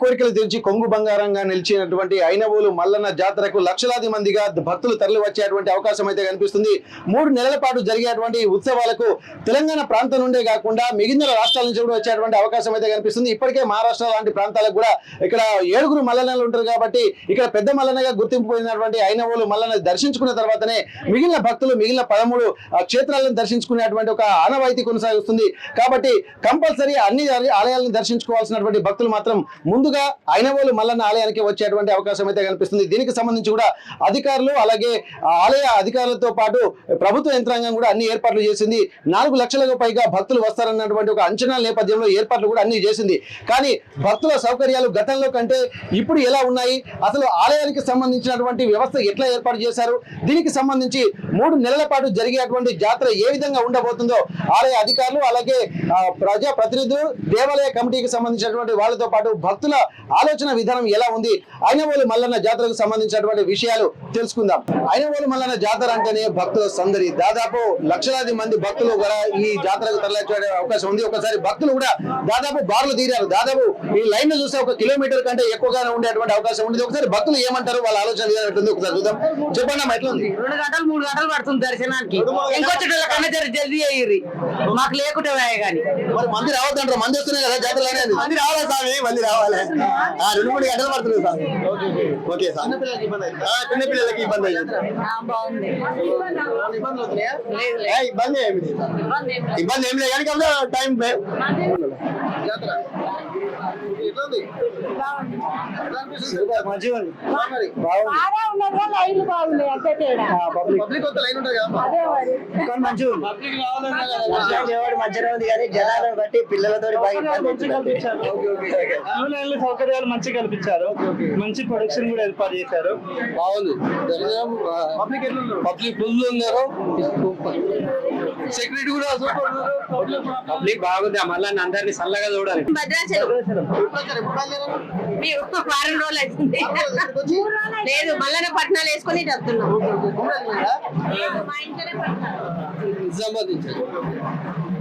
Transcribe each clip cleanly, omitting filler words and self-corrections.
కోరికలు తీర్చి కొంగు బంగారంగా నిలిచినటువంటి ఐనవోలు మల్లన్న జాతరకు లక్షలాది మందిగా భక్తులు తరలి వచ్చేటువంటి అవకాశం అయితే కనిపిస్తుంది. 3 నెలల పాటు జరిగేటువంటి ఉత్సవాలకు తెలంగాణ ప్రాంతం నుండే కాకుండా మిగిలిన రాష్ట్రాల నుంచి కూడా వచ్చేటువంటి అవకాశం అయితే కనిపిస్తుంది. ఇప్పటికే మహారాష్ట్ర లాంటి ప్రాంతాలకు కూడా ఇక్కడ 7 మల్లన్నలు ఉంటారు కాబట్టి ఇక్కడ పెద్ద మల్లన్నగా గుర్తింపు పొందినటువంటి ఐనవోలు మల్లన్న దర్శించుకున్న తర్వాతనే మిగిలిన భక్తులు మిగిలిన 13 క్షేత్రాలను దర్శించుకునేటువంటి ఒక ఆనవాయితీ కొనసాగుతుంది. కాబట్టి కంపల్సరీ అన్ని ఆలయాలను దర్శించుకోవాల్సినటువంటి భక్తులు మాత్రం ముందుగా ఐనవోలు మల్లన్న ఆలయానికి వచ్చేటువంటి అవకాశం అయితే కనిపిస్తుంది. దీనికి సంబంధించి కూడా అధికారులు అలాగే ఆలయ అధికారులతో పాటు ప్రభుత్వ యంత్రాంగం కూడా అన్ని ఏర్పాట్లు చేసింది. 4 లక్షలకు పైగా భక్తులు వస్తారన్నటువంటి ఒక అంచనా నేపథ్యంలో ఏర్పాట్లు కూడా అన్ని చేసింది. కానీ భక్తుల సౌకర్యాలు గతంలో కంటే ఇప్పుడు ఎలా ఉన్నాయి, అసలు ఆలయానికి సంబంధించినటువంటి వ్యవస్థ ఎట్లా ఏర్పాటు చేశారు, దీనికి సంబంధించి 3 నెలల పాటు జరిగేటువంటి జాతర ఏ విధంగా ఉండబోతుందో ఆలయ అధికారులు అలాగే ప్రజా ప్రతినిధులు దేవాలయ కమిటీకి సంబంధించినటువంటి వాళ్ళతో పాటు భక్తుల ఆలోచన విధానం ఎలా ఉంది, ఐనవోలు మల్లన్న జాతరకు సంబంధించినటువంటి విషయాలు తెలుసుకుందాం. ఐనవోలు మల్లన్న జాతర అంటేనే భక్తుల సందడి. దాదాపు లక్షలాది మంది భక్తులు కూడా ఈ జాతరకు తరలించే అవకాశం ఉంది. ఒకసారి భక్తులు కూడా దాదాపు బారులు తీరారు. దాదాపు ఈ లైన్ ను చూస్తే 1 కిలోమీటర్ కంటే ఎక్కువగానే ఉండేటువంటి అవకాశం ఉంది. ఒకసారి భక్తులు ఏమంటారు, వాళ్ళ ఆలోచన విధానం ఒకసారి చూద్దాం. చెప్పండి అమ్మా, ఎట్లా ఉంది? 2 గంటలు 3 గంటలు పడుతుంది దర్శనానికి. ఇంకొచ్చటోళ్ళకన్నా జల్దీ అయ్యి మాకు లేకుంటే కానీ మరి మంది రావద్దంటారు, మంది వస్తున్నాయి కదా జాతర అనేది. మంది రావాలి స్వామి, మంది రావాలి. 2-3 గంటలు పడుతుంది స్వామి. Okay sir. చిన్నపిల్లలకి ఇబ్బంది అయ్యింది. ఇబ్బంది ఏమి లేదు, ఇబ్బంది ఏమి లేదు కానీ కాదు టైం మంచిగా మంచిగా ఉంది కానీ జనాలను బట్టి పిల్లలతో సౌకర్యాలు మంచిగా కల్పించారు. మంచి ప్రొడక్షన్ కూడా ఏర్పాటు చేశారు. బాగుంది. పబ్లిక్ ఫుల్ ఉన్నారు. సెక్యూరిటీ కూడా పబ్లిక్ బాగుంది. మళ్ళీ అందరినీ చల్లగా చూడాలి. వారం రోజులు అవుతుంది. లేదు మళ్ళీ పట్నాలు వేసుకొని చెప్తున్నాం.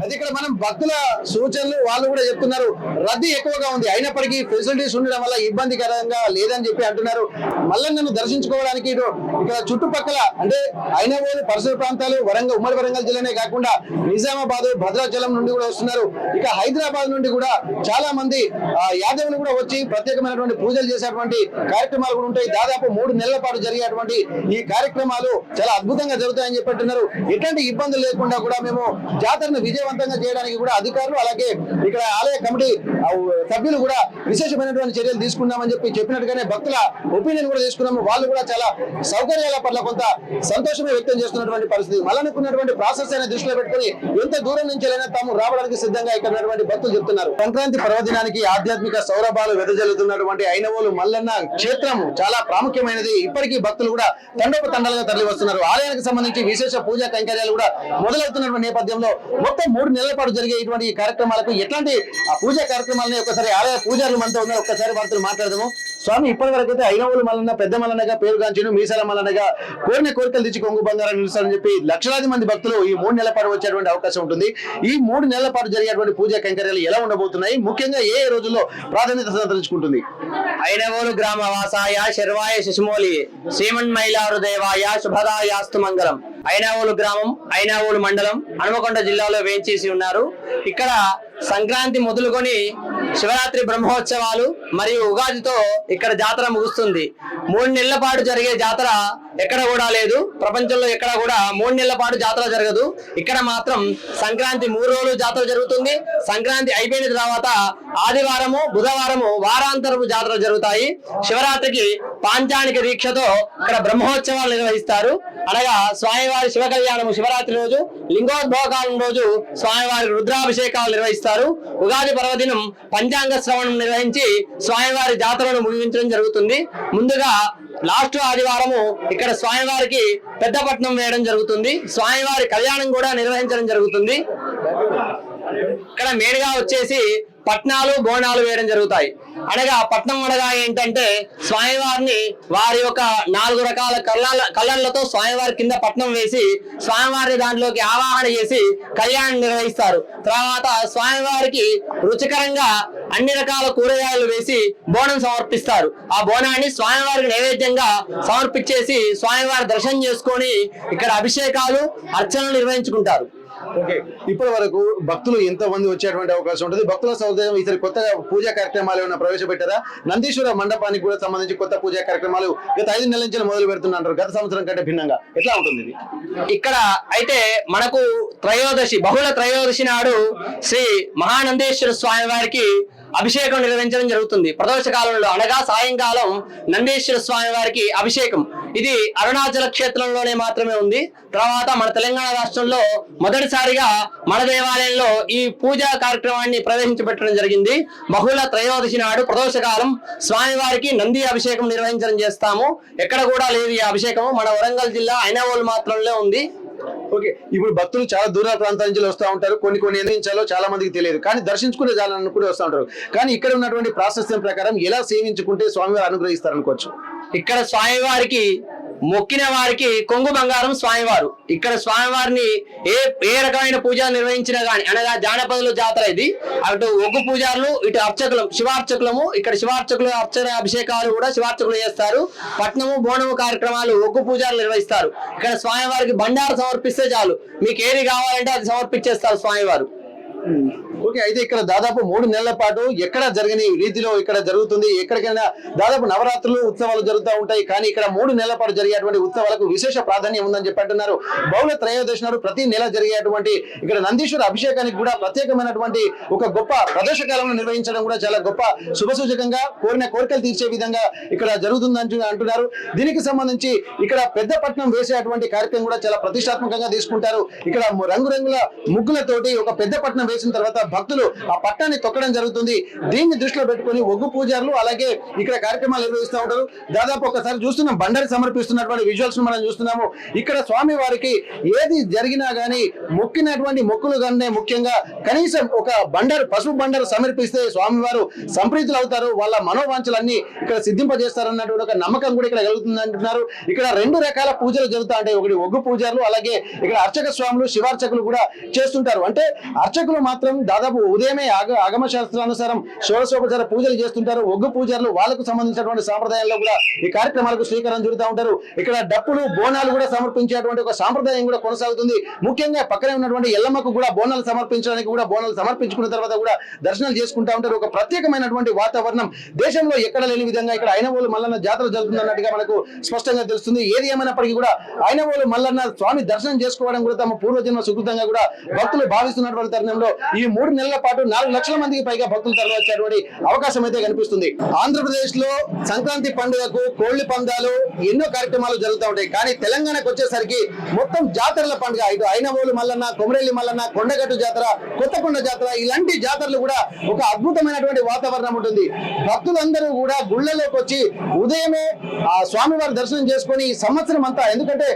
అది ఇక్కడ మనం భక్తుల సూచనలు వాళ్ళు కూడా చెప్తున్నారు. రద్దీ ఎక్కువగా ఉంది, అయినప్పటికీ ఫెసిలిటీస్ ఉండడం వల్ల ఇబ్బందికరంగా లేదని చెప్పి అంటున్నారు. మల్లన్నను దర్శించుకోవడానికి ఇక్కడ చుట్టుపక్కల అంటే ఐనవోలు పరిసర ప్రాంతాలు ఉమ్మడి వరంగల్ జిల్లానే కాకుండా నిజామాబాద్ భద్రాచలం నుండి కూడా వస్తున్నారు. ఇక హైదరాబాద్ నుండి కూడా చాలా మంది యాదవులు కూడా వచ్చి ప్రత్యేకమైనటువంటి పూజలు చేసేటువంటి కార్యక్రమాలు కూడా ఉంటాయి. దాదాపు 3 నెలల పాటు జరిగేటువంటి ఈ కార్యక్రమాలు చాలా అద్భుతంగా జరుగుతాయని చెప్పి అంటున్నారు. ఎటువంటి ఇబ్బందులు లేకుండా కూడా మేము జాతరను విజయవంతంగా చేయడానికి కూడా అధికారులు అలాగే ఇక్కడ ఆలయ కమిటీ సభ్యులు కూడా విశేషమైనటువంటి చర్యలు తీసుకున్నామని చెప్పినట్టుగానే భక్తుల ఒపీనియన్ కూడా తీసుకున్నాము. వాళ్ళు కూడా చాలా సౌకర్యాల పట్ల కొంత సంతోషమే వ్యక్తం చేస్తున్నటువంటి పరిస్థితి. మళ్ళనుకున్నటువంటి ప్రాసెస్ అయినా దృష్టిలో పెట్టుకుని ఎంత దూరం నుంచి అయినా తాము రావడానికి సిద్ధంగా ఇక్కడ ఉన్నటువంటి భక్తులు చెప్తున్నారు. సంక్రాంతి పర్వదినానికి ఆధ్యాత్మిక సౌరభాలు వెదజల్లుతున్నటువంటి ఐనవోలు మల్లన్న క్షేత్రం చాలా ప్రాముఖ్యమైనది. ఇప్పటికీ భక్తులు కూడా తండోపతండాలుగా తరలి వస్తున్నారు. ఆలయానికి సంబంధించి విశేష పూజా కైంకర్యాలు కూడా మొదలవుతున్నటువంటి నేపథ్యంలో మొత్తం 3 నెలల పాటు జరిగే ఇటువంటి కార్యక్రమాలకు ఎట్లాంటి పూజా కార్యక్రమాలని ఒకసారి ఆలయ పూజారులు మనతో ఉన్నారు. ఒక్కసారి వారితో మాట్లాడదాము. స్వామి, ఇప్పటి వరకు అయితే ఐనవోలు మల్లన్న పెద్ద మల్లన్నగా పేరుగాంచిన మీసాల మల్లన్నగా కోరిన కోరికలు తెచ్చి కొంగు బంగారం నిలుస్తారని చెప్పి లక్షలాది మంది భక్తులు ఈ 3 నెలల పాటు వచ్చేటువంటి అవకాశం ఉంటుంది. ఈ 3 నెలల పాటు జరిగేటువంటి పూజా కైంకర్యాలు ఎలా ఉండబోతున్నాయి, ముఖ్యంగా ఏ రోజుల్లో ప్రాధాన్యత సంతరించుకుంటుంది? ఐనవోలు గ్రామ వాసాయ శర్వాయ శశిమోలి శ్రీమన్మైలారు దేవాయ శుభదాయాస్తు మంగళం. ఐనవోలు గ్రామం, ఐనవోలు మండలం, హనుమకొండ జిల్లాలో వేంచేసి ఉన్నారు. ఇక్కడ సంక్రాంతి మొదలుకొని శివరాత్రి బ్రహ్మోత్సవాలు మరియు ఉగాదితో ఇక్కడ జాతర ముగుస్తుంది. 3 నెలల పాటు జరిగే జాతర ఎక్కడ కూడా లేదు. ప్రపంచంలో ఎక్కడ కూడా 3 నెలల పాటు జాతర జరగదు. ఇక్కడ మాత్రం సంక్రాంతి 3 రోజులు జాతర జరుగుతుంది. సంక్రాంతి అయిపోయిన తర్వాత ఆదివారము బుధవారము వారాంతరపు జాతర జరుగుతాయి. శివరాత్రికి పాంచానిక దీక్షతో ఇక్కడ బ్రహ్మోత్సవాలు నిర్వహిస్తారు. అనగా స్వామివారి శివ కళ్యాణము శివరాత్రి రోజు, లింగోద్భోగాలం రోజు స్వామివారి రుద్రాభిషేకాలు నిర్వహిస్తారు. ఉగాది పర్వదినం పంచాంగ శ్రవణం నిర్వహించి స్వామివారి జాతరను ముగించడం జరుగుతుంది. ముందుగా లాస్ట్ ఆదివారము ఇక్కడ స్వామివారికి పెద్దపట్నం వేయడం జరుగుతుంది. స్వామివారి కళ్యాణం కూడా నిర్వహించడం జరుగుతుంది. ఇక్కడ మెయిన్గా వచ్చేసి పట్నాలు బోనాలు వేయడం జరుగుతాయి. అనగా పట్నం అనగా ఏంటంటే స్వామివారిని వారి యొక్క 4 రకాల కళ్ళలతో స్వామివారి కింద పట్నం వేసి స్వామివారిని దాంట్లోకి ఆవాహన చేసి కళ్యాణం నిర్వహిస్తారు. తర్వాత స్వామివారికి రుచికరంగా అన్ని రకాల కూరగాయలు వేసి బోనం సమర్పిస్తారు. ఆ బోనాన్ని స్వామివారికి నైవేద్యంగా సమర్పించేసి స్వామివారి దర్శనం చేసుకొని ఇక్కడ అభిషేకాలు అర్చనలు నిర్వహించుకుంటారు. ఓకే, ఇప్పటి వరకు భక్తులు ఎంత మంది వచ్చేటువంటి అవకాశం ఉంటుంది? భక్తుల సౌకర్యం ఈసారి కొత్తగా పూజా కార్యక్రమాలు ఏమైనా ప్రవేశపెట్టారా? నందీశ్వర మండపానికి కూడా సంబంధించి కొత్త పూజా కార్యక్రమాలు గత 5 నెలల నుంచి మొదలు పెడుతున్నారు. గత సంవత్సరం కంటే భిన్నంగా ఎట్లా ఉంటుంది ఇది? ఇక్కడ అయితే మనకు బహుళ త్రయోదశి నాడు శ్రీ మహానందేశ్వర స్వామి వారికి అభిషేకం నిర్వహించడం జరుగుతుంది. ప్రదోష కాలంలో అనగా సాయంకాలం నందీశ్వర స్వామి వారికి అభిషేకం. ఇది అరుణాచల క్షేత్రంలోనే మాత్రమే ఉంది. తర్వాత మన తెలంగాణ రాష్ట్రంలో మొదటిసారిగా మన దేవాలయంలో ఈ పూజా కార్యక్రమాన్ని ప్రవేశించబెట్టడం జరిగింది. బహుళ త్రయోదశి నాడు ప్రదోష కాలం స్వామివారికి నంది అభిషేకం నిర్వహించడం చేస్తాము. ఎక్కడ కూడా లేదు ఈ అభిషేకం. మన వరంగల్ జిల్లా ఐనవోలు మాత్రంలో ఉంది. ఓకే, ఇప్పుడు భక్తులు చాలా దూర ప్రాంతాల నుంచి వస్తూ ఉంటారు. కొన్ని నిర్ణయించాలో చాలా మందికి తెలియదు, కానీ దర్శించుకునే జాలను కూడా వస్తూ ఉంటారు. కానీ ఇక్కడ ఉన్నటువంటి ప్రాశస్త్యం ప్రకారం ఎలా సేవించుకుంటే స్వామివారు అనుగ్రహిస్తారు అనుకోవచ్చు? ఇక్కడ స్వామివారికి మొక్కిన వారికి కొంగు బంగారం స్వామివారు. ఇక్కడ స్వామివారిని ఏ రకమైన పూజ నిర్వహించినా గానీ, అనగా జానపదుల జాతర ఇది. అటు ఒగ్గు పూజారులు, ఇటు అర్చకులు, శివార్చకులము. ఇక్కడ శివార్చకులు అర్చన అభిషేకాలు కూడా శివార్చకులు చేస్తారు. పట్నము బోనము కార్యక్రమాలు ఒగ్గు పూజారులు నిర్వహిస్తారు. ఇక్కడ స్వామివారికి బండారు సమర్పిస్తే చాలు, మీకు ఏది కావాలంటే అది సమర్పించేస్తారు స్వామివారు. ఓకే, అయితే ఇక్కడ దాదాపు 3 నెలల పాటు ఎక్కడ జరగని రీతిలో ఇక్కడ జరుగుతుంది. ఎక్కడికైనా దాదాపు నవరాత్రులు ఉత్సవాలు జరుగుతూ ఉంటాయి, కానీ ఇక్కడ 3 నెలల పాటు జరిగేటువంటి ఉత్సవాలకు విశేష ప్రాధాన్యం ఉందని చెప్పి అంటున్నారు. బహుళ త్రయోదశి నాడు ప్రతి నెల జరిగేటువంటి ఇక్కడ నందీశ్వర అభిషేకానికి కూడా ప్రత్యేకమైనటువంటి ఒక గొప్ప ప్రదోష కాలంలో నిర్వహించడం కూడా చాలా గొప్ప శుభసూచకంగా కోరిన కోరికలు తీర్చే విధంగా ఇక్కడ జరుగుతుందని అంటున్నారు. దీనికి సంబంధించి ఇక్కడ పెద్ద పట్నం వేసేటువంటి కార్యక్రమం కూడా చాలా ప్రతిష్టాత్మకంగా తీసుకుంటారు. ఇక్కడ రంగురంగుల ముగ్గులతోటి ఒక పెద్ద పట్నం వేసిన తర్వాత భక్తులు ఆ పట్టాన్ని తొక్కడం జరుగుతుంది. దీన్ని దృష్టిలో పెట్టుకుని ఒగ్గు పూజారులు అలాగే ఇక్కడ కార్యక్రమాలు నిర్వహిస్తూ ఉంటారు. దాదాపు ఒకసారి చూస్తున్నాం, బండరి సమర్పిస్తున్నటువంటి విజువల్స్ మనం చూస్తున్నాము. ఇక్కడ స్వామి వారికి ఏది జరిగినా గానీ మొక్కినటువంటి మొక్కులు కానీ ముఖ్యంగా కనీసం ఒక పసుపు బండరు సమర్పిస్తే స్వామివారు సంప్రీతులు అవుతారు. వాళ్ళ మనోవాంఛలన్నీ ఇక్కడ సిద్ధింపజేస్తారన్నటువంటి ఒక నమ్మకం కూడా ఇక్కడ కలుగుతుంది అంటున్నారు. ఇక్కడ 2 రకాల పూజలు జరుగుతూ ఉంటాయి. ఒకటి ఒగ్గు పూజారులు, అలాగే ఇక్కడ అర్చక స్వాములు, శివార్చకులు కూడా చేస్తుంటారు. అంటే అర్చకులు మాత్రం దాదాపు ఉదయమే ఆగమ శాస్త్రానుసారం షోడశోపచార పూజలు చేస్తుంటారు. ఒగ్గు పూజారులు వాళ్ళకు సంబంధించినటువంటి సాంప్రదాయంలో కూడా ఈ కార్యక్రమాలకు శ్రీకారం చుడుతూ ఉంటారు. ఇక్కడ డప్పులు, బోనాలు కూడా సమర్పించేటువంటి ఒక సాంప్రదాయం కూడా కొనసాగుతుంది. ముఖ్యంగా పక్కనే ఉన్నటువంటి ఎల్లమ్మకు కూడా బోనాలు సమర్పించడానికి కూడా బోనాలు సమర్పించుకున్న తర్వాత కూడా దర్శనాలు చేసుకుంటూ ఉంటారు. ఒక ప్రత్యేకమైనటువంటి వాతావరణం దేశంలో ఎక్కడ లేని విధంగా ఇక్కడ ఐనవోలు మల్లన్న జాతర జరుగుతుంది అన్నట్టుగా మనకు స్పష్టంగా తెలుస్తుంది. ఏది ఏమైనప్పటికీ కూడా ఐనవోలు మల్లన్న స్వామి దర్శనం చేసుకోవడం కూడా తమ పూర్వజన్మ సుకృతంగా కూడా భక్తులు భావిస్తున్నటువంటి తరుణంలో ఈ 3 నెలల పాటు 4 లక్షల మందికి పైగా భక్తులు తరలివచ్చేటువంటి అవకాశం అయితే కనిపిస్తుంది. ఆంధ్రప్రదేశ్ లో సంక్రాంతి పండుగకు కోళ్లి పందాలు ఎన్నో కార్యక్రమాలు జరుగుతూ ఉంటాయి, కానీ తెలంగాణకు వచ్చేసరికి మొత్తం జాతరల పండుగ. ఇటు ఐనవోలు మల్లన్న, కొమరెల్లి మల్లన్న, కొండగట్టు జాతర, కొత్తకొండ జాతర, ఇలాంటి జాతరలు కూడా ఒక అద్భుతమైనటువంటి వాతావరణం ఉంటుంది. భక్తులందరూ కూడా గుళ్ళలోకి వచ్చి ఉదయమే ఆ స్వామివారి దర్శనం చేసుకొని ఈ సంవత్సరం అంతా, ఎందుకంటే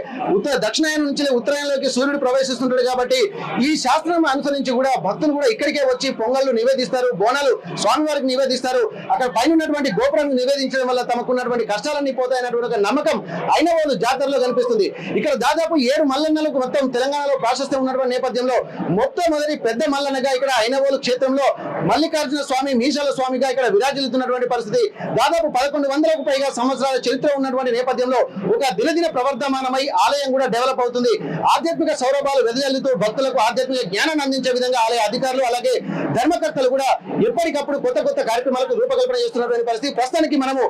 దక్షిణాయనం నుంచి ఉత్తరాయణంలోకి సూర్యుడు ప్రవేశిస్తుంటాడు కాబట్టి ఈ శాస్త్రం అనుసరించి కూడా భక్తులు కూడా ఇక్కడికే వచ్చి పొంగళ్ళు నివేదిస్తారు, బోనాలు స్వామివారికి నివేదిస్తారు. అక్కడ పైన ఉన్నటువంటి గోపురాన్ని నివేదించడం వల్ల తమకున్నటువంటి కష్టాలన్నీ పోతాయన్నటువంటి ఒక నమ్మకం ఐనవోలు జాతరలో కనిపిస్తుంది. ఇక్కడ దాదాపు 7 మల్లన్నలకు మొత్తం తెలంగాణలో ప్రాశస్త్యం ఉన్నటువంటి నేపథ్యంలో మొట్టమొదటి పెద్ద మల్లన్నగా ఇక్కడ ఐనవోలు క్షేత్రంలో మల్లికార్జున స్వామి, మీసాల స్వామిగా ఇక్కడ విరాజిల్లుతున్నటువంటి పరిస్థితి. దాదాపు 1100కు పైగా సంవత్సరాల చరిత్ర ఉన్నటువంటి నేపథ్యంలో ఒక దినదిన ప్రవర్ధమానమై ఆలయం కూడా డెవలప్ అవుతుంది. ఆధ్యాత్మిక సౌరభాలు వెదజల్లుతూ భక్తులకు ఆధ్యాత్మిక జ్ఞానాన్ని అందించే విధంగా ఆలయ అధికారులు అలాగే ధర్మకర్తలు కూడా ఎప్పటికప్పుడు కొత్త కార్యక్రమాలకు రూపకల్పన చేస్తున్నటువంటి పరిస్థితి. ప్రస్తుతానికి మనము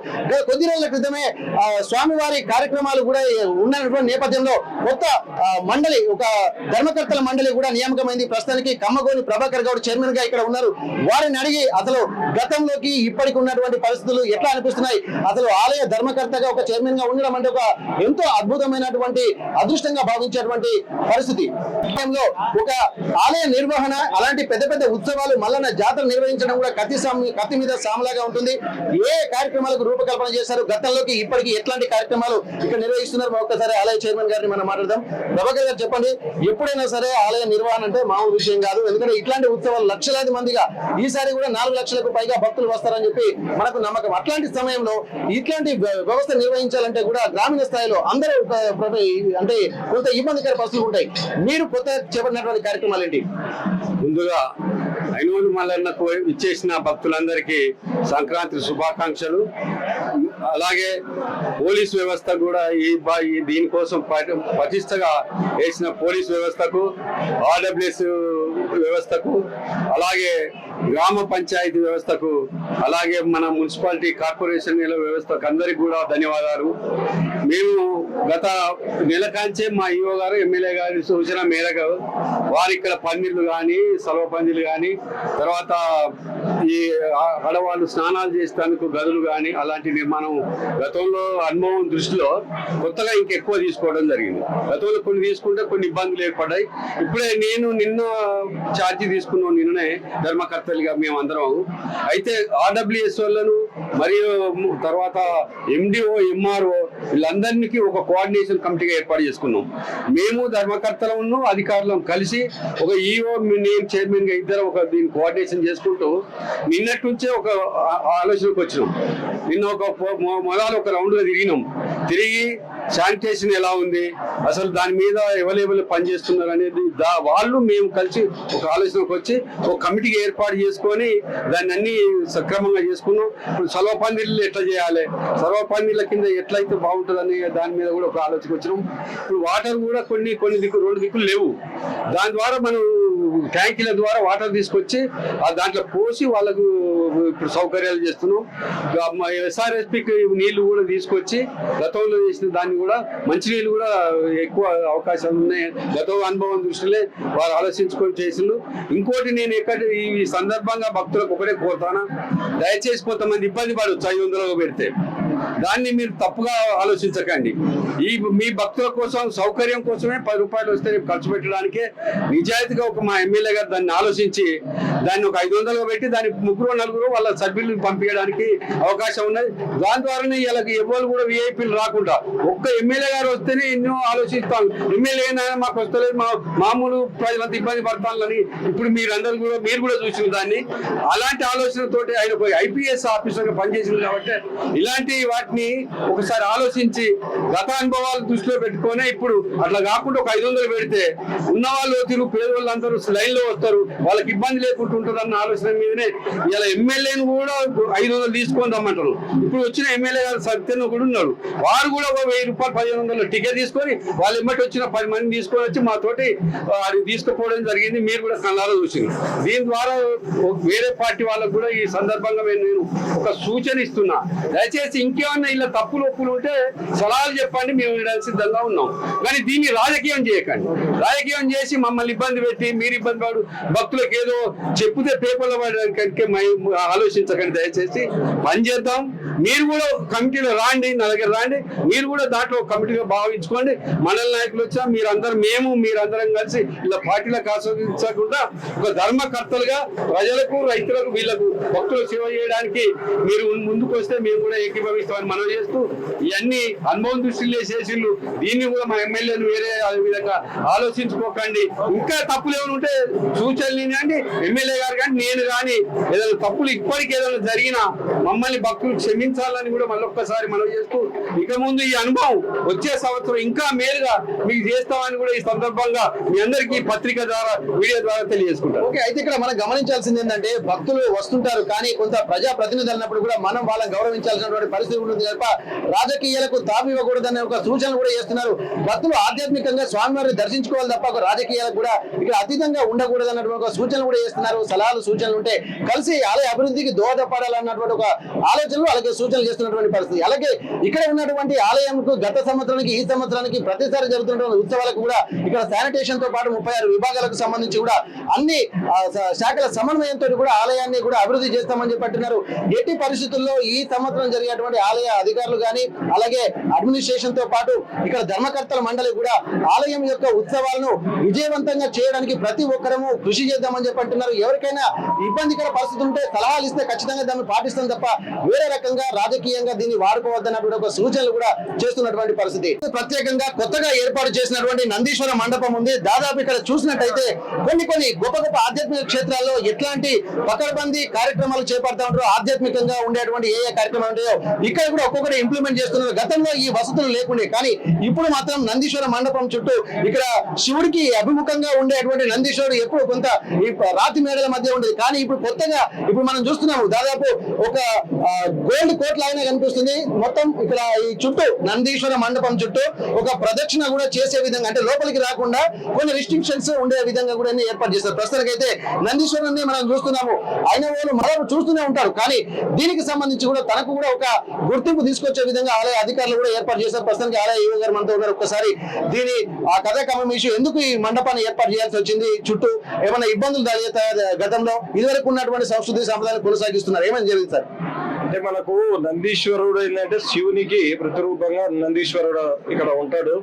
కొద్ది రోజుల క్రితమే స్వామివారి కార్యక్రమాలు కూడా ఉన్నటువంటి నేపథ్యంలో కొత్త మండలి, ఒక ధర్మకర్తల మండలి కూడా నియామకమైంది. ప్రస్తుతానికి కమ్మగోని ప్రభాకర్ గౌడ్ చైర్మన్ గా ఇక్కడ ఉన్నారు. వారిని అడిగి అసలు గతంలోకి ఇప్పటికి ఉన్నటువంటి పరిస్థితులు ఎట్లా అనిపిస్తున్నాయి, అసలు ఆలయ ధర్మకర్తగా ఒక చైర్మన్ గా ఉండడం అంటే ఒక ఎంతో అద్భుతమైనటువంటి అదృష్టంగా భావించేటువంటి పరిస్థితి. ఒక ఆలయ నిర్వహణ, అలాంటి పెద్ద పెద్ద ఉత్సవాలు, మల్లన్న జాతర నిర్వహించడం కూడా కత్తి మీద సామలాగా ఉంటుంది. ఏ కార్యక్రమాలకు రూపకల్పన చేశారు, గతంలోకి ఇప్పటికి ఎట్లాంటి కార్యక్రమాలు ఇక్కడ నిర్వహిస్తున్నారు, ఒక్కసారి ఆలయ చైర్మన్ గారిని మనం మాట్లాడదాం. ప్రభాకర్ గారు చెప్పండి, ఎప్పుడైనా సరే ఆలయ నిర్వహణ అంటే మామూలు విషయం కాదు. ఎందుకంటే ఇట్లాంటి ఉత్సవాలు లక్షలాది మందిగా, ఈసారి కూడా 4 లక్షలకు పైగా భక్తులు వస్తారని చెప్పి మనకు నమ్మకం. అట్లాంటి సమయంలో ఇట్లాంటి వ్యవస్థ నిర్వహించాలంటే కూడా గ్రామీణ స్థాయిలో అందరూ అంటే కొంత ఇబ్బందికర పరిస్థితులు ఉంటాయి. మీరు కొత్త చేపట్టినటువంటి కార్యక్రమాలు ఏంటి? ముందుగా ఐనూరు మల్లన్నకు ఇచ్చేసిన భక్తులందరికీ సంక్రాంతి శుభాకాంక్షలు. అలాగే పోలీస్ వ్యవస్థ కూడా దీనికోసం పటిష్టగా వేసిన పోలీస్ వ్యవస్థకు, ఆర్డబ్ల్యూఎస్ వ్యవస్థకు, అలాగే గ్రామ పంచాయతీ వ్యవస్థకు, అలాగే మన మున్సిపాలిటీ కార్పొరేషన్ వ్యవస్థకు అందరికి కూడా ధన్యవాదాలు. మేము గత నెల కాంచే మా ఈఓ గారు, ఎమ్మెల్యే గారి సూచన మేరకు వారు ఇక్కడ పందిళ్ళు కానీ, సలవ పందిళ్ళు కానీ, తర్వాత ఈ ఆడవాళ్ళు స్నానాలు చేసేందుకు గదులు కానీ అలాంటి నిర్మాణం గతంలో అనుభవం దృష్టిలో కొత్తగా ఇంకెక్కువ తీసుకోవడం జరిగింది. గతంలో కొన్ని తీసుకుంటే కొన్ని ఇబ్బందులు ఏర్పడ్డాయి. ఇప్పుడే నేను నిన్న ఛార్జీ తీసుకున్నాం, నిన్ననే ధర్మకర్తలుగా మేమందరం. అయితే ఆర్డబ్ల్యూఎస్ వాళ్ళను మరియు తర్వాత ఎండిఓ, ఎంఆర్ఓ వీళ్ళందరికీ ఒక కోఆర్డినేషన్ కమిటీగా ఏర్పాటు చేసుకున్నాం. మేము ధర్మకర్తలను అధికారులను కలిసి ఒక ఈఓ, నేను చైర్మన్ గా ఇద్దరు దీన్ని కోఆర్డినేషన్ చేసుకుంటూ నిన్నటి నుంచే ఒక ఆలోచనకు వచ్చినాం. నిన్న మొదలు ఒక రౌండ్ గా తిరిగి శానిటేషన్ ఎలా ఉంది, అసలు దాని మీద ఎవరెవరు పనిచేస్తున్నారు అనేది వాళ్ళు మేము కలిసి ఒక ఆలోచనకు వచ్చి ఒక కమిటీకి ఏర్పాటు చేసుకొని దాన్ని అన్ని సక్రమంగా చేసుకున్నాం. ఇప్పుడు సర్వ పందిళ్ళు ఎట్లా చేయాలి, సర్వ పందిళ్ళ కింద ఎట్లయితే బాగుంటుందని దాని మీద కూడా ఒక ఆలోచనకు వచ్చినాం. ఇప్పుడు వాటర్ కూడా కొన్ని రెండు దిక్కులు లేవు. దాని ద్వారా మనం ట్యాంకీల ద్వారా వాటర్ తీసుకొచ్చి దాంట్లో పోసి వాళ్ళకు ఇప్పుడు సౌకర్యాలు చేస్తున్నాం. ఎస్ఆర్ఎస్పికి నీళ్లు కూడా తీసుకొచ్చి గతంలో చేసిన దాన్ని కూడా మంచినీళ్ళు కూడా ఎక్కువ అవకాశాలు ఉన్నాయి. గతం అనుభవం దృష్టిలో వారు ఆలోచించుకొని చేసిండ్రు. ఇంకోటి నేను ఈ సందర్భంగా భక్తులకు ఒకటే కోరుతాను, దయచేసి కొంతమంది ఇబ్బంది పడవచ్చు 500 పెడితే. దాన్ని మీరు తప్పుగా ఆలోచించకండి. మీ భక్తుల కోసం సౌకర్యం కోసమే 10 రూపాయలు వస్తే ఖర్చు పెట్టడానికే నిజాయితీగా మా ఎమ్మెల్యే గారు దాన్ని ఆలోచించి దాన్ని ఒక 500 పెట్టి దాన్ని 3-4 వాళ్ళ సభ్యులను పంపించడానికి అవకాశం ఉన్నది. దాని ద్వారానే వీళ్ళకి ఎవరు కూడా విఐపీలు రాకుండా ఒక్క ఎమ్మెల్యే గారు వస్తేనే ఎన్నో ఆలోచిస్తాం. ఎమ్మెల్యే మాకు వస్తలేదు, మామూలు ప్రజలంతా ఇబ్బంది పడతానని ఇప్పుడు మీరు కూడా చూసిన దాన్ని. అలాంటి ఆలోచనతోటి ఆయన ఐపీఎస్ ఆఫీసర్గా పనిచేసింది కాబట్టి ఇలాంటి వాటిని ఒకసారి ఆలోచించి గత అనుభవాలు దృష్టిలో పెట్టుకొని ఇప్పుడు అట్లా కాకుండా ఒక 500 పెడితే ఉన్న వాళ్ళు పేదవాళ్ళు అందరూ లైన్ లో వస్తారు, వాళ్ళకి ఇబ్బంది లేకుండా ఉంటుంది అన్న ఆలోచన మీదనే ఇలా ఎమ్మెల్యేను కూడా 500 తీసుకొని రమ్మంటారు. ఇప్పుడు వచ్చిన ఎమ్మెల్యే గారు సత్యను కూడా ఉన్నారు, వారు కూడా ఒక 1000 రూపాయలు 1500 టికెట్ తీసుకొని వాళ్ళు ఎమ్మటి వచ్చిన 10 మంది తీసుకొని వచ్చి మాతోటి అది తీసుకుపోవడం జరిగింది. మీరు కూడా కళ్ళారా చూసింది. దీని ద్వారా వేరే పార్టీ వాళ్ళకు కూడా ఈ సందర్భంగా నేను ఒక సూచన ఇస్తున్నా, దయచేసి ఇంకేమన్నా ఇలా తప్పులు ఒప్పులు ఉంటే సలహాలు చెప్పండి, మేము వినడానికి సిద్ధంగా ఉన్నాం. కానీ దీన్ని రాజకీయం చేయకండి. రాజకీయం చేసి మమ్మల్ని ఇబ్బంది పెట్టి మీరు ఇబ్బంది పడు భక్తులకు ఏదో చెప్తే పేపర్లో పడడానికి ఆలోచించకండి. దయచేసి పని చేద్దాం. మీరు కూడా కమిటీలో రాండి, నా దగ్గర రాండి. మీరు కూడా దాంట్లో కమిటీగా భావించుకోండి. మండల నాయకులు వచ్చా మీరందరం కలిసి ఇలా పార్టీలకు ఆస్వాదించకుండా ఒక ధర్మకర్తలుగా ప్రజలకు, రైతులకు, వీళ్ళకు భక్తులకు సేవ చేయడానికి మీరు ముందుకు వస్తే మేము కూడా ఏకీభవిస్తామని మనం చేస్తూ ఇవన్నీ అనుభవం దృష్టిలో చేసిళ్ళు. దీన్ని కూడా మా ఎమ్మెల్యేలు వేరే విధంగా ఆలోచించుకోకండి. ఇంకా తప్పులు ఏమైనా ఉంటే సూచనలు అండి ఎమ్మెల్యే గారు కానీ నేను కానీ ఏదైనా తప్పులు ఇప్పటికి ఏదైనా జరిగినా మమ్మల్ని భక్తులు క్షమించాలని కూడా మళ్ళొక్కసారి మనం చేస్తూ ఇక ముందు ఈ అనుభవం వచ్చే సంవత్సరం ఇంకా మేలుగా మీకు చేస్తామని కూడా ఈ సందర్భంగా మీ అందరికీ పత్రిక ద్వారా, వీడియో ద్వారా తెలియజేసుకుంటారు. ఓకే, అయితే ఇక్కడ మనం గమనించాల్సింది ఏంటంటే భక్తులు వస్తుంటారు, కానీ కొంత ప్రజా ప్రతినిధులు అన్నప్పుడు కూడా మనం వాళ్ళని గౌరవించాల్సినటువంటి పరిస్థితి ఉంటుంది తప్ప రాజకీయాలకు తాము ఇవ్వకూడదనే ఒక సూచనలు కూడా చేస్తున్నారు. భక్తులు ఆధ్యాత్మికంగా స్వామివారిని దర్శించుకోవాలి తప్ప ఒక రాజకీయాలకు కూడా ఇక్కడ అతీతంగా ఉండకూడదు అన్నటువంటి ఒక సూచనలు కూడా చేస్తున్నారు. సలహాలు సూచనలు ఉంటే కలిసి ఆలయ అభివృద్ధికి దోహదపడాలన్నటువంటి ఒక ఆలోచనలు అలాగే సూచనలు చేస్తున్నటువంటి పరిస్థితి. అలాగే ఇక్కడ ఉన్నటువంటి ఆలయంకు గత సంవత్సరానికి ఈ సంవత్సరానికి ప్రతిసారి జరుగుతున్నటువంటి ఉత్సవాలకు కూడా ఇక్కడ శానిటేషన్ తో పాటు 36 విభాగాలకు సంబంధించి కూడా అన్ని శాఖల సమన్వయంతో కూడా ఆలయాన్ని కూడా అభివృద్ధి చేస్తామని చెప్పంటున్నారు. ఎట్టి పరిస్థితుల్లో ఈ సంవత్సరం జరిగేటువంటి ఆలయ అధికారులు కానీ అలాగే అడ్మినిస్ట్రేషన్ తో పాటు ఇక్కడ ధర్మకర్తల మండలి కూడా ఆలయం యొక్క ఉత్సవాలను విజయవంతంగా చేయడానికి ప్రతి ఒక్కరము కృషి చేద్దామని చెప్పంటున్నారు. ఎవరికైనా ఇబ్బందికర పరిస్థితి ఉంటే సలహాలు ఇస్తే ఖచ్చితంగా దాన్ని పాటిస్తాం తప్ప వేరే రకంగా రాజకీయంగా దీన్ని వాడుకోవద్దన్నటువంటి ఒక సూచనలు కూడా చేస్తున్నటువంటి పరిస్థితి. ప్రత్యేకంగా కొత్తగా ఏర్పాటు చేసినటువంటి నందీశ్వర మండపం ఉంది. దాదాపు ఇక్కడ చూసినట్టయితే కొన్ని గొప్ప ఆధ్యాత్మిక క్షేత్రాల్లో ఎట్లాంటి పకడ్బందీ కార్యక్రమాలు చేపడతా ఉంటారో, ఆధ్యాత్మికంగా ఉండేటువంటి ఏ కార్యక్రమాలు ఉంటాయో ఇక్కడ కూడా ఒక్కొక్కటి ఇంప్లిమెంట్ చేస్తున్నారు. గతంలో ఈ వసతులు లేకుండే, కానీ ఇప్పుడు మాత్రం నందీశ్వర మండపం చుట్టూ ఇక్కడ శివుడికి అభిముఖంగా ఉండేటువంటి నందీశ్వరుడు ఎప్పుడు కొంత ఈ రాతి మేడల మధ్య ఉండేది, కానీ ఇప్పుడు కొత్తగా ఇప్పుడు మనం చూస్తున్నాము దాదాపు ఒక గోల్డ్ కోట్ లాగానే కనిపిస్తుంది. మొత్తం ఇక్కడ ఈ చుట్టూ నందీశ్వర మండపం చుట్టూ ఒక ప్రదక్షిణ కూడా చేసే విధంగా, అంటే లోపలికి రాకుండా కొన్ని రిస్ట్రిక్షన్స్ ఉండే విధంగా కూడా ఏర్పాటు చేస్తారు. ప్రస్తుతానికైతే నందీశ్వరుని మనం చూస్తున్నాము, ఆయన వాళ్ళు మనం చూస్తూనే ఉంటారు, కానీ దీనికి సంబంధించి కూడా తనకు కూడా ఒక గుర్తింపు తీసుకొచ్చే విధంగా ఆలయ అధికారులు కూడా ఏర్పాటు చేశారు. ప్రస్తుతానికి ఆలయ ఈవో గారు మనతో ఉన్నారు. ఒక్కసారి దీని ఆ కథా కమం ఇష్యూ, ఎందుకు ఈ మండపాన్ని ఏర్పాటు చేయాల్సి వచ్చింది, చుట్టూ ఏమైనా ఇబ్బందులు గతంలో ఇదివరకు ఉన్నటువంటి సంస్కృతి సంప్రదాయాలు కొనసాగిస్తున్నారు, ఏమైనా జరిగింది సార్? అంటే మనకు నందీశ్వరుడు ఏంటంటే శివునికి ప్రతిరూపంగా నందీశ్వరుడు ఇక్కడ ఉంటాడు.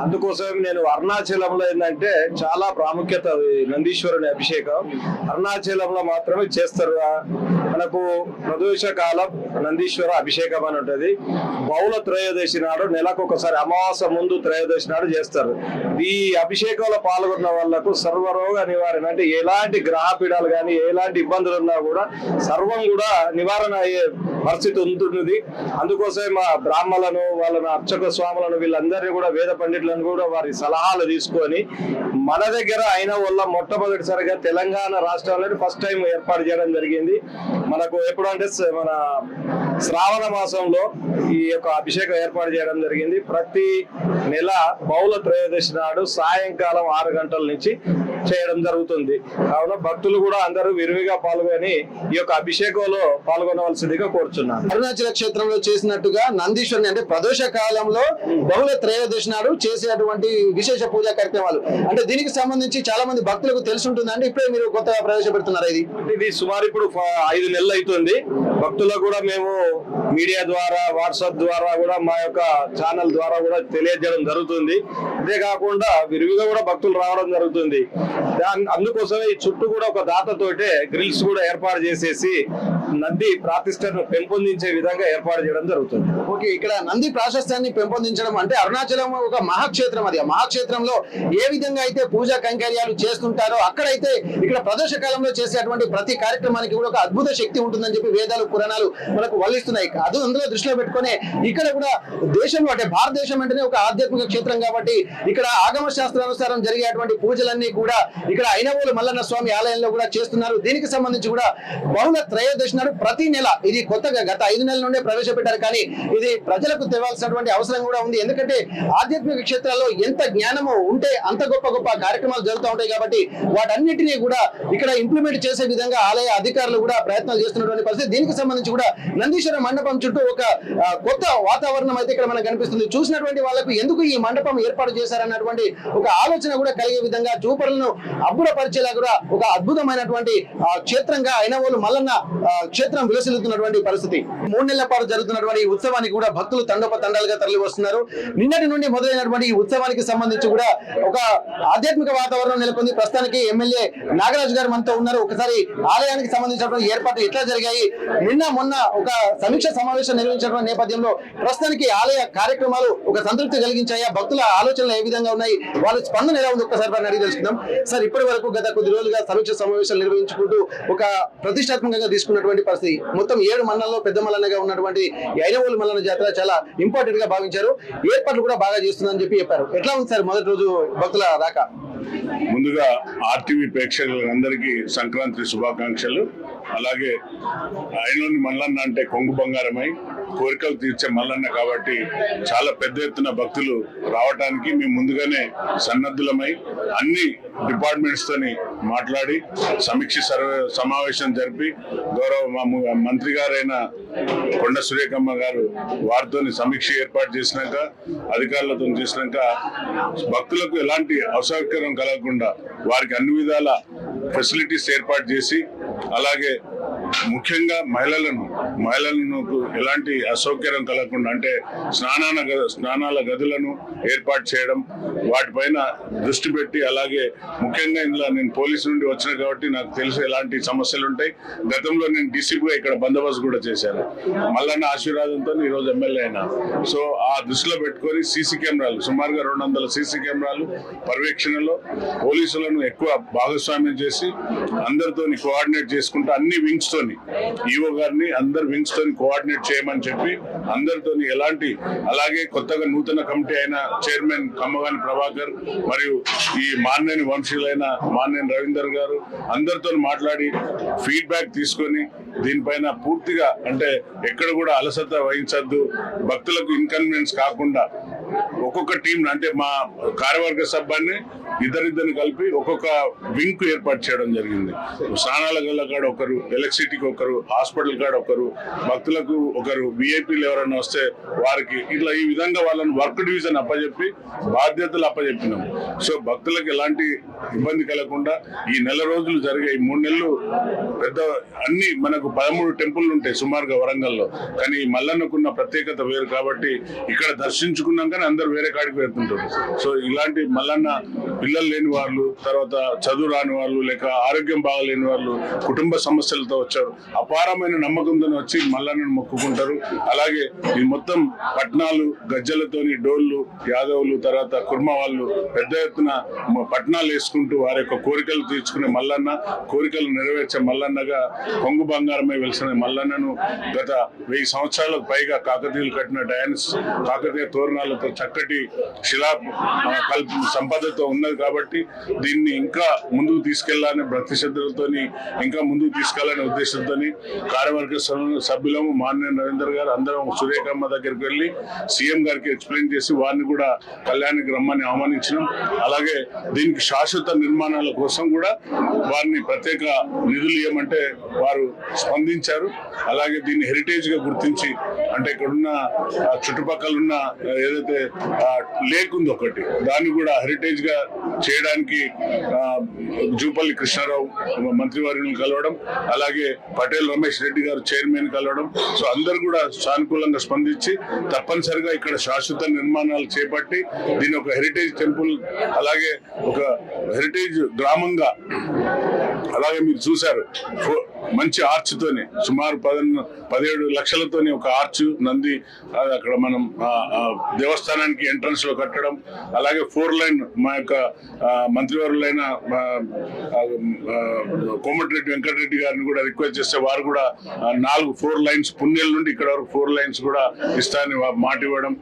అందుకోసం నేను అరుణాచలంలో ఏంటంటే చాలా ప్రాముఖ్యత నందీశ్వరుని అభిషేకం అరుణాచలంలో మాత్రమే చేస్తారు. మనకు ప్రదోష కాలం నందీశ్వర అభిషేకం అని ఉంటది. బహుళ త్రయోదశి నాడు నెలకు ఒకసారి అమావాస్య ముందు త్రయోదశి నాడు చేస్తారు. ఈ అభిషేకంలో పాల్గొన్న వాళ్లకు సర్వరోగ నివారణ, అంటే ఎలాంటి గ్రహపీడాలు కానీ ఎలాంటి ఇబ్బందులు ఉన్నా కూడా సర్వం కూడా నివారణ అయ్యే పరిస్థితి ఉంటుంది. అందుకోసమే మా బ్రాహ్మణులను వాళ్ళను అర్చక స్వాములను వీళ్ళందరినీ కూడా వేద పండితులను కూడా వారి సలహాలు తీసుకొని మన దగ్గర అయిన వల్ల మొట్టమొదటిసారిగా తెలంగాణ రాష్ట్రంలో ఫస్ట్ టైం ఏర్పాటు చేయడం జరిగింది. మనకు ఎప్పుడంటే మన శ్రావణ మాసంలో ఈ యొక్క అభిషేకం ఏర్పాటు చేయడం జరిగింది. ప్రతి నెల బహుళ త్రయోదశి నాడు సాయంకాలం 6 గంటల నుంచి చేయడం జరుగుతుంది. కావున భక్తులు కూడా అందరూ విరివిగా పాల్గొని ఈ యొక్క అభిషేకంలో పాల్గొనవలసిందిగా కోరుచున్నాను. అరుణాచల క్షేత్రంలో చేసినట్టుగా నందీశ్వరుని అంటే ప్రదోష కాలంలో బహుళ త్రయోదశి నాడు చేసేటువంటి విశేష పూజా కార్యక్రమాలు, అంటే దీనికి సంబంధించి చాలా మంది భక్తులకు తెలిసి ఉంటుందండి. ఇప్పుడే మీరు కొత్తగా ప్రవేశపెడుతున్నారు ఇది సుమారు ఇప్పుడు 5 నెలలు అవుతుంది. భక్తులకు కూడా మేము మీడియా ద్వారా వాట్సాప్ ద్వారా కూడా మా యొక్క ఛానల్ ద్వారా కూడా తెలియజేయడం జరుగుతుంది. అంతేకాకుండా విరివిగా కూడా భక్తులు రావడం జరుగుతుంది. అందుకోసమే ఈ చుట్టూ కూడా ఒక దాతతోటే గ్రిల్స్ కూడా ఏర్పాటు చేసేసి నంది ప్రాతిష్టను పెంపొందించే విధంగా ఏర్పాటు చేయడం జరుగుతుంది. ఓకే, ఇక్కడ నంది ప్రాశస్త్యాన్ని పెంపొందించడం అంటే అరుణాచలం ఒక మహాక్షేత్రం. అది ఆ మహాక్షేత్రంలో ఏ విధంగా అయితే పూజా కైంకర్యాలు చేస్తుంటారో అక్కడైతే ఇక్కడ ప్రదోష కాలంలో చేసేటువంటి ప్రతి కార్యక్రమానికి కూడా ఒక అద్భుత శక్తి ఉంటుందని చెప్పి వేదాలు పురాణాలు మనకు వల్లిస్తున్నాయి. అది అందులో దృష్టిలో పెట్టుకునే ఇక్కడ కూడా దేశంలో అంటే భారతదేశం అంటేనే ఒక ఆధ్యాత్మిక క్షేత్రం కాబట్టి ఇక్కడ ఆగమ శాస్త్రానుసారం జరిగేటువంటి పూజలన్నీ కూడా ఇక్కడ ఐనవోలు మల్లన్న స్వామి ఆలయంలో కూడా చేస్తున్నారు. దీనికి సంబంధించి కూడా బహుళ త్రయోదశి నాడు ప్రతి నెల, ఇది కొత్తగా గత 5 నెలల నుండే ప్రవేశపెట్టారు, కానీ ఇది ప్రజలకు తెవాల్సినటువంటి అవసరం కూడా ఉంది. ఎందుకంటే ఆధ్యాత్మిక క్షేత్రాల్లో ఎంత జ్ఞానము ఉంటే అంత గొప్ప గొప్ప కార్యక్రమాలు జరుగుతూ ఉంటాయి కాబట్టి వాటన్నిటినీ కూడా ఇక్కడ ఇంప్లిమెంట్ చేసే విధంగా ఆలయ అధికారులు కూడా ప్రయత్నాలు చేస్తున్నటువంటి పరిస్థితి. దీనికి సంబంధించి కూడా నందీశ్వర మండపం చుట్టూ ఒక కొత్త వాతావరణం అయితే ఇక్కడ మనకు కనిపిస్తుంది. చూసినటువంటి వాళ్ళకు ఎందుకు ఈ మండపం ఏర్పాటు చేశారన్నటువంటి ఒక ఆలోచన కూడా కలిగే విధంగా చూపరులను అబ్బురపరిచేలా కూడా ఒక అద్భుతమైనటువంటి క్షేత్రంగా ఐనవోలు మల్లన్న క్షేత్రం విలసిల్లుతున్నటువంటి పరిస్థితి. 3 నెలల పాటు జరుగుతున్నటువంటి ఈ ఉత్సవానికి కూడా భక్తులు తండోపతండాలుగా తరలి వస్తున్నారు. నిన్నటి నుండి మొదలైనటువంటి ఈ ఉత్సవానికి సంబంధించి కూడా ఒక ఆధ్యాత్మిక వాతావరణం నెలకొంది. ప్రస్తుతానికి ఎమ్మెల్యే నాగరాజు గారు మనతో ఉన్నారు. ఒకసారి ఆలయానికి సంబంధించినటువంటి ఏర్పాట్లు ఎట్లా జరిగాయి, నిన్న మొన్న ఒక సమీక్ష సమావేశం నిర్వహించిన నేపథ్యంలో ప్రస్తుతానికి ఆలయ కార్యక్రమాలు ఒక సంతృప్తి కలిగించాయా, భక్తుల ఆలోచనలు ఏ విధంగా ఉన్నాయి, వాళ్ళ స్పందన ఎలా ఉంది, ఒక్కసారి వారిని అడిగి తెలుసుకుందాం. సార్, ఇప్పటి వరకు గత కొద్ది రోజులుగా సమీక్ష సమావేశాలు నిర్వహించుకుంటూ ఒక ప్రతిష్టాత్మకంగా తీసుకున్నటువంటి పరిస్థితి, మొత్తం 7 మండలంలో పెద్ద మల్లన్నగా ఉన్నటువంటి ఐనవోలు మల్లన్న జాతర చాలా ఇంపార్టెంట్ గా భావించారు, ఏర్పాట్లు కూడా బాగా చేస్తుందని చెప్పి చెప్పారు. ఎట్లా ఉంది సార్ మొదటి రోజు భక్తుల రాక? ముందుగా ఆర్టీవీ ప్రేక్షకులందరికీ సంక్రాంతి శుభాకాంక్షలు. అలాగే ఐనవోలు మల్లన్న అంటే కొంగు బంగారమై కోరికలు తీర్చే మల్లన్న కాబట్టి చాలా పెద్ద ఎత్తున భక్తులు రావడానికి మేము ముందుగానే సన్నద్ధులమై అన్ని డిపార్ట్మెంట్స్ తోని మాట్లాడి సమీక్ష సమావేశం జరిపి గౌరవ మంత్రి గారైన కొండ సురేఖమ్మ గారు వారితో సమీక్ష ఏర్పాటు చేసినాక అధికారులతో చేసినాక భక్తులకు ఎలాంటి అసౌకర్యం కలగకుండా వారికి అన్ని విధాల ఫెసిలిటీస్ ఏర్పాటు చేసి, అలాగే ముఖ్యంగా మహిళలకు ఎలాంటి అసౌకర్యం కలగకుండా అంటే స్నానాల గదులను ఏర్పాటు చేయడం, వాటిపైన దృష్టి పెట్టి, అలాగే ముఖ్యంగా ఇందులో నేను పోలీసు నుండి వచ్చిన కాబట్టి నాకు తెలుసు ఎలాంటి సమస్యలు ఉంటాయి. గతంలో నేను డీసీపీగా ఇక్కడ బందోబస్తు కూడా చేశాను. మల్లన్న ఆశీర్వాదంతో ఈరోజు ఎమ్మెల్యే అయినా. సో ఆ దృష్టిలో పెట్టుకొని సీసీ కెమెరాలు సుమారుగా 200 సీసీ కెమెరాలు పర్యవేక్షణలో పోలీసులను ఎక్కువ భాగస్వామ్యం చేసి అందరితో కోఆర్డినేట్ చేసుకుంటూ అన్ని వింగ్స్ తోని ఈవో గారిని అందరు వింగ్స్ తోని కోఆర్డినేట్ అప్రిషియేట్ చేయమని చెప్పి అందరితో ఎలాంటి, అలాగే కొత్తగా నూతన కమిటీ అయిన చైర్మన్ కమ్మగాని ప్రభాకర్ మరియు ఈ మాన్నేని వంశీయులైన మాన్నేని రవీందర్ గారు అందరితో మాట్లాడి ఫీడ్బ్యాక్ తీసుకొని దీనిపైన పూర్తిగా అంటే ఎక్కడ కూడా అలసత వహించద్దు, భక్తులకు ఇన్కన్వీనియన్స్ కాకుండా ఒక్కొక్క టీం అంటే మా కార్యవర్గ సభ్యాన్ని ఇద్దరిద్దరిని కలిపి ఒక్కొక్క వింగ్ ఏర్పాటు చేయడం జరిగింది. స్నానాల గల్ల కాడ ఒకరు, ఎలక్ట్రిసిటీకి ఒకరు, హాస్పిటల్ కాడ ఒకరు, భక్తులకు ఒకరు, విఐపీలు ఎవరైనా వస్తే వారికి ఇట్లా ఈ విధంగా వాళ్ళని వర్క్ డివిజన్ అప్పచెప్పి బాధ్యతలు అప్పచెప్పినాం. సో భక్తులకు ఎలాంటి ఇబ్బంది కలగకుండా ఈ నెల రోజులు జరిగే ఈ 3 నెలలు పెద్ద అన్ని మనకు 13 టెంపుల్లు ఉంటాయి సుమారుగా వరంగల్లో, కానీ మల్లన్నకున్న ప్రత్యేకత వేరు కాబట్టి ఇక్కడ దర్శించుకున్నాకనే అందరూ వేరే కాడికి వెళ్తుంటారు. సో ఇలాంటి మల్లన్న పిల్లలు లేని వాళ్ళు, తర్వాత చదువు రాని వాళ్ళు, లేక ఆరోగ్యం బాగలేని వాళ్ళు, కుటుంబ సమస్యలతో వచ్చారు, అపారమైన నమ్మకంతో వచ్చి మల్లన్నను మొక్కుకుంటారు. అలాగే ఈ మొత్తం పట్నాలు గజ్జలతోని డోళ్ళు యాదవులు తర్వాత కుర్మ వాళ్ళు పెద్ద ఎత్తున పట్నాలు వేసుకుంటూ వారి యొక్క కోరికలు తీర్చుకునే మల్లన్న, కోరికలు నెరవేర్చే మల్లన్నగా కొంగు బంగారమై వెలిసిన మల్లన్నను గత 1000 సంవత్సరాలకు పైగా కాకతీయులు కట్టిన డయాన్స్ కాకతీయ తోరణాలతో చక్కటి శిలా సంపదతో ఉన్నది కాబట్టి దీన్ని ఇంకా ముందుకు తీసుకెళ్లాలని భక్తి శ్రద్ధలతోని ఇంకా ముందుకు తీసుకెళ్లాలనే ఉద్దేశంతో కార్యవర్గ సభ్యులము మాన్నేని రవీందర్ గారు అందరం సురేఖమ్మ దగ్గరికి వెళ్ళి సీఎం గారికి ఎక్స్ప్లెయిన్ చేసి వారిని కూడా కళ్యాణికి రమ్మని ఆహ్వానించినాం. అలాగే దీనికి శాశ్వత నిర్మాణాల కోసం కూడా వారిని ప్రత్యేక నిధులు ఇవ్వమంటే వారు స్పందించారు. అలాగే దీన్ని హెరిటేజ్ గా గుర్తించి అంటే ఇక్కడున్న చుట్టుపక్కల ఉన్న ఏదైతే లేక్ ఉందో ఒకటి దాన్ని కూడా హెరిటేజ్ గా చేయడానికి జూపల్లి కృష్ణారావు మంత్రివర్యులను కలవడం, అలాగే పటేల్ రమేష్ రెడ్డి గారు చైర్మన్ కలవడం. సో అందరు కూడా సానుకూలంగా స్పందించి తప్పనిసరిగా ఇక్కడ శాశ్వత నిర్మాణాలు చేపట్టి దీని ఒక హెరిటేజ్ టెంపుల్ అలాగే ఒక హెరిటేజ్ గ్రామంగా, అలాగే మీరు చూశారు మంచి ఆర్చ్ తోని సుమారు 17 లక్షలతోని ఒక ఆర్చ్ నంది అక్కడ మనం దేవస్థానానికి ఎంట్రన్స్ లో కట్టడం, అలాగే 4 లైన్ మా యొక్క మంత్రివర్యులైన కోమటిరెడ్డి వెంకటరెడ్డి గారిని కూడా రిక్వెస్ట్ చేస్తే వారు కూడా 4 లైన్స్ పుణ్యల నుండి ఇక్కడ వరకు 4 లైన్స్ కూడా ఇస్తారని మాట ఇవ్వడం,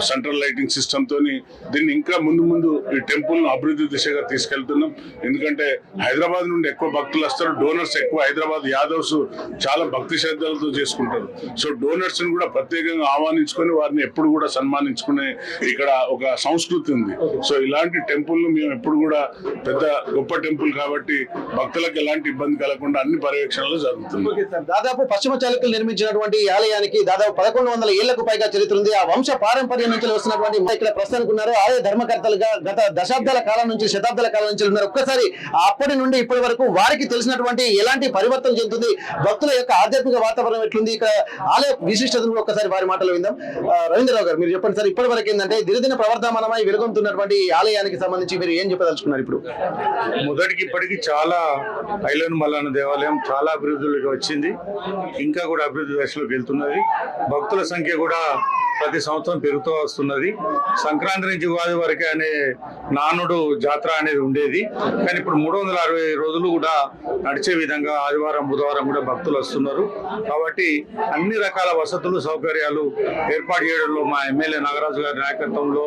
సెంట్రల్ లైటింగ్ సిస్టమ్ తోని దీన్ని ఇంకా ముందు ఈ టెంపుల్ ను అభివృద్ధి దిశగా తీసుకెళ్తున్నాం. ఎందుకంటే హైదరాబాద్ నుండి ఎక్కువ భక్తులు వస్తారు, డోనర్స్ ఎక్కువ, హైదరాబాద్ యాదవ్స్ చాలా భక్తి శ్రద్ధలతో చేసుకుంటారు. సో డోనర్స్ ని కూడా ప్రత్యేకంగా ఆహ్వానించుకొని వారిని ఎప్పుడు కూడా సన్మానించుకునే ఇక్కడ ఒక సంస్కృతి ఉంది. సో ఇలాంటి టెంపుల్ ను మేము ఎప్పుడు కూడా పెద్ద గొప్ప టెంపుల్ కాబట్టి భక్తులకు ఎలాంటి ఇబ్బంది కలగకుండా అన్ని పర్యవేక్షణలు జరుగుతుంది. దాదాపు పశ్చిమ చాళుక్యులు నిర్మించినటువంటి ఈ ఆలయానికి దాదాపు 1100 ఏళ్లకు పైగా చరిత్ర ఉంది. ఆ వంశ పారంపర్యం నుంచి వస్తున్నటువంటి ఇక్కడ ప్రస్తుతానికి ఉన్నారు ఆలయ ధర్మకర్తలుగా గత దశాబ్దాల కాలం నుంచి శతాబ్దాల కాలం నుంచి ఉన్నారు. ఒక్కసారి అప్పటి నుండి ఇప్పటి వరకు వారికి తెలిసినటువంటి ఎలాంటి పరివర్తన చెందుతుంది, భక్తుల యొక్క ఆధ్యాత్మిక వాతావరణం ఎట్లుంది, ఇక్కడ ఆలయ విశిష్టతను కూడా ఒక్కసారి వారి మాటలు విందాం. రవీంద్రరావు గారు మీరు చెప్పండి సార్, ఇప్పటి వరకు ఏంటంటే దినదిన ప్రవర్ధమానమై వెలుగొందుతున్నటువంటి ఆలయానికి సంబంధించి మీరు ఏం చెప్పదలుచుకున్నారు? ఇప్పుడు మొదటికి ఇప్పటికి చాలా ఐలోని మల్లన్న దేవాలయం చాలా అభివృద్ధిలోకి వచ్చింది, ఇంకా కూడా అభివృద్ధి దశలోకి వెళ్తున్నది. భక్తుల సంఖ్య కూడా ప్రతి సంవత్సరం పెరుగుతూ వస్తున్నది. సంక్రాంతి నుంచి ఉగాది వరకే అనే నానుడు జాతర అనేది ఉండేది, కానీ ఇప్పుడు 360 రోజులు కూడా నడిచే విధంగా ఆదివారం బుధవారం కూడా భక్తులు వస్తున్నారు. కాబట్టి అన్ని రకాల వసతులు సౌకర్యాలు ఏర్పాటు చేయడంలో మా ఎమ్మెల్యే నాగరాజు గారి నాయకత్వంలో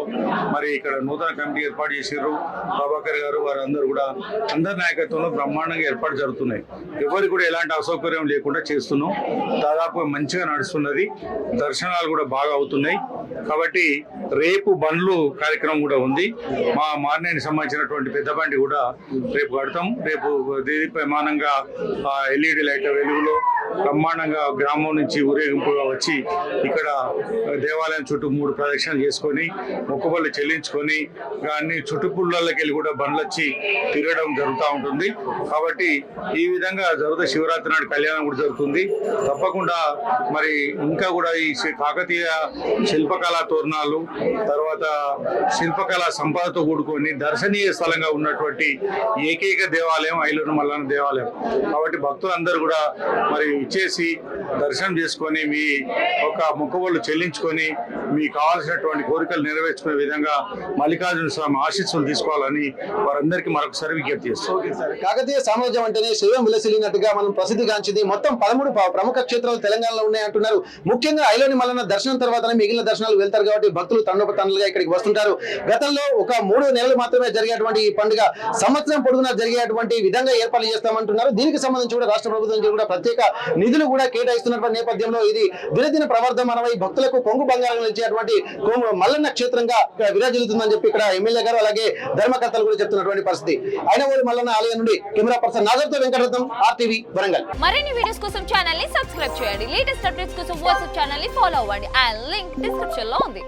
మరి ఇక్కడ నూతన కమిటీ ఏర్పాటు చేశారు ప్రభాకర్ గారు, వారందరూ కూడా అందరి నాయకత్వంలో బ్రహ్మాండంగా ఏర్పాటు జరుగుతున్నాయి. ఎవరికి కూడా ఎలాంటి అసౌకర్యం లేకుండా చేస్తున్నాం. దాదాపు మంచిగా నడుస్తున్నది, దర్శనాలు కూడా బాగా అవుతున్నాయి. కాబట్టి రేపు బండ్లు కార్యక్రమం కూడా ఉంది. మా మార్నేనికి సంబంధించినటువంటి పెద్ద బండి కూడా రేపు కడతాం. రేపు దేదీప్యమానంగా LED లైట్ల వెలుగులో బ్రహ్మాండంగా గ్రామం నుంచి ఊరేగింపుగా వచ్చి ఇక్కడ దేవాలయం చుట్టూ 3 ప్రదక్షిణలు చేసుకొని మొక్కుబళ్ళు చెల్లించుకొని అన్ని చుట్టుపుళ్ళకి వెళ్ళి కూడా బండ్లు వచ్చి తిరగడం జరుగుతూ ఉంటుంది. కాబట్టి ఈ విధంగా జరుగుతుంది. శివరాత్రి నాడు కళ్యాణం కూడా జరుగుతుంది. తప్పకుండా మరి ఇంకా కూడా ఈ కాకతీయ శిల్పకళా తోరణాలు తర్వాత శిల్పకళా సంపదతో కూడుకొని దర్శనీయ స్థలంగా ఉన్నటువంటి ఏకైక దేవాలయం ఐలోని మల్లన్న దేవాలయం. కాబట్టి భక్తులందరూ కూడా మరి ఇచ్చేసి దర్శనం చేసుకొని మీ ఒక మొక్కుబళ్ళు చెల్లించుకొని మీకు కావాల్సినటువంటి కోరికలు నెరవేర్చుకునే విధంగా మల్లికార్జున స్వామి ఆశీస్సులు తీసుకోవాలని వారందరికీ మరొకసారి విజ్ఞప్తి చేస్తాం. కాకతీయ సామ్రాజ్యం అంటేనే శైవం విలసిల్లినట్టుగా మనం ప్రసిద్ధిగాంచింది. మొత్తం 13 ప్రముఖ క్షేత్రాలు తెలంగాణలో ఉన్నాయంటున్నారు. ముఖ్యంగా ఐలోని మల్లన్న దర్శనం తర్వాతనే మిగిలిన దర్శనాలు వెళ్తారు కాబట్టి భక్తులు తండోపతండలుగా ఇక్కడికి వస్తుంటారు. గతంలో ఒక 3 నెలలు మాత్రమే జరిగేటువంటి ఈ పండుగ సంవత్సరం పొడుగునా జరిగేటువంటి విధంగా ఏర్పాట్లు చేస్తామంటున్నారు. దీనికి సంబంధించి కూడా రాష్ట్ర ప్రభుత్వం నుంచి కూడా ప్రత్యేక నిధులు కూడా కేటాయిస్తున్నటువంటి నేపథ్యంలో ఇది దినదిన ప్రవర్ధమానమై భక్తులకు కొంగు బంగారం ఇచ్చేటువంటి మల్లన్న క్షేత్రంగా విరాజిల్లుతుందని చెప్పి ఇక్కడ ఎమ్మెల్యే గారు అలాగే ధర్మకర్తలు కూడా చెప్తున్నటువంటి పరిస్థితి. ఐనవోలు మల్లన్న ఆలయం నుండి కెమెరా పర్సన్ నాగర్తో వెంకటరత్నం, RTV వరంగల్. మరిన్ని వీడియోస్ కోసం ఛానల్ ని సబ్స్క్రైబ్ చేయండి. లేటెస్ట్ అప్డేట్స్ కోసం వాట్సాప్ ఛానల్ ని ఫాలో అవ్వండి. ఆ లింక్ డిస్క్రిప్షన్ లో ఉంది.